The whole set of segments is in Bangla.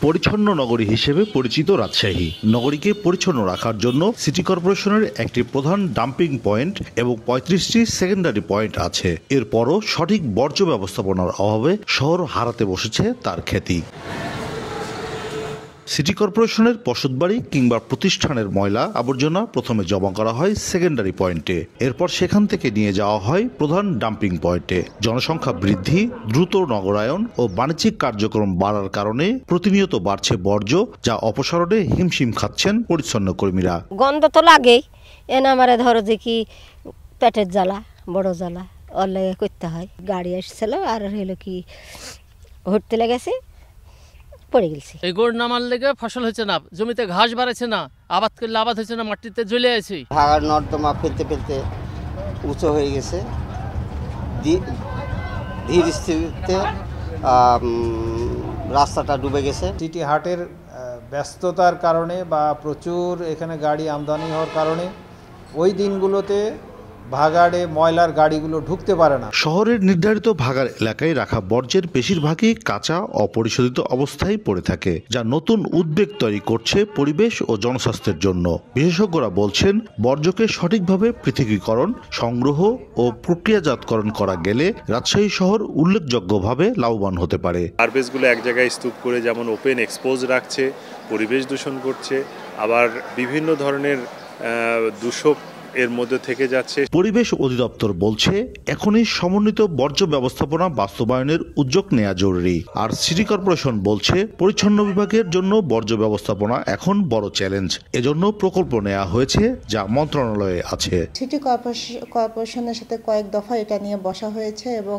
পরিচ্ছন্ন নগরী হিসেবে পরিচিত রাজশাহী। নগরীকে পরিচ্ছন্ন রাখার জন্য সিটি কর্পোরেশনের একটি প্রধান ডাম্পিং পয়েন্ট এবং ৩৫টি সেকেন্ডারি পয়েন্ট আছে। এরপরও সঠিক বর্জ্য ব্যবস্থাপনার অভাবে শহর হারাতে বসেছে তার খ্যাতি। সিটি কর্পোরেশনের বসতবাড়ি কিংবা প্রতিষ্ঠানের ময়লা আবর্জনা প্রথমে জমা করা হয় সেকেন্ডারি পয়েন্টে, এরপর সেখান থেকে নিয়ে যাওয়া হয় প্রধান ডাম্পিং পয়েন্টে। জনসংখ্যা বৃদ্ধি, দ্রুত নগরায়ন ও বাণিজ্যিক কার্যক্রম বাড়ার কারণে প্রতিনিয়ত বাড়ছে বর্জ্য, যা অপসারণে হিমশিম খাচ্ছেন পরিচ্ছন্ন কর্মীরা। গন্ধ তো লাগেই, এনে আমারে ধরো যে কি পেটের জ্বালা, বড় জ্বালা ওর লেগে করতে হয়। গাড়ি আসছিল আর হলো কি হটতে লেগেছে, পড়ে গেছি। এই গোড় নামার লেগে ফসল হচ্ছে না, জমিতে ঘাস বাড়াচ্ছে না, আবাদ করলে আবাদ হচ্ছে না, মাটিতে জ্বলে আছে। ভাগার নর্দমা ফেলতে ফেলতে উঁচু হয়ে গেছে। ধীর স্থিতিতে রাস্তাটা ডুবে গেছে। সিটি হাটের ব্যস্ততার কারণে বা প্রচুর এখানে গাড়ি আমদানি হওয়ার কারণে ওই দিনগুলোতে ভাগাড়ে ময়লার গাড়িগুলো ঢুকতে পারে না। শহরের নির্ধারিত ভাগাড় এলাকায় রাখা বর্জ্যের বেশিরভাগই কাঁচা অপরিশোধিত অবস্থায় পড়ে থাকে, যা নতুন উদ্বেগ তৈরি করছে পরিবেশ ও জনস্বাস্থ্যের জন্য। বিশেষজ্ঞরা বলছেন, বর্জ্যকে সঠিকভাবে পৃথকীকরণ, সংগ্রহ ও প্রক্রিয়াজাতকরণ করা গেলে রাজশাহী শহর উল্লেখযোগ্যভাবে লাভবান হতে পারে। গার্বেজগুলো এক জায়গায় স্তূপ করে যেমন ওপেন এক্সপোজ রাখছে, পরিবেশ দূষণ করছে, আবার বিভিন্ন ধরনের দূষক এর মধ্যে থেকে যাচ্ছে। পরিবেশ অধিদপ্তর বলছে, এখনই সমন্বিত বর্জ্য ব্যবস্থাপনা বাস্তবায়নের উদ্যোগ নেওয়া জরুরি। আর সিটি কর্পোরেশন বলছে, পরিচ্ছন্ন বিভাগের জন্য বর্জ্য ব্যবস্থাপনা এখন বড় চ্যালেঞ্জ। এজন্য প্রকল্প নেওয়া হয়েছে, যা মন্ত্রণালয়ে আছে। সিটি কর্পোরেশনের সাথে কয়েক দফা এটা নিয়ে বসা হয়েছে এবং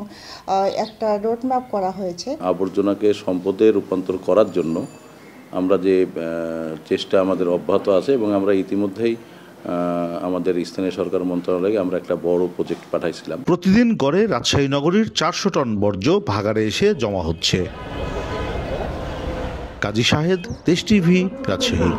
একটা রোডম্যাপ করা হয়েছে। আবর্জনাকে সম্পদে রূপান্তর করার জন্য আমরা যে চেষ্টা আমাদের অব্যাহত আছে এবং আমরা ইতিমধ্যেই আমাদের স্থানীয় সরকার মন্ত্রণালয়ে আমরা একটা বড় প্রজেক্ট পাঠাইছিলাম। প্রতিদিন গড়ে রাজশাহী নগরীর 400 টন বর্জ্য ভাগাড়ে এসে জমা হচ্ছে। কাজী শাহেদ, দেশ টিভি, রাজশাহী।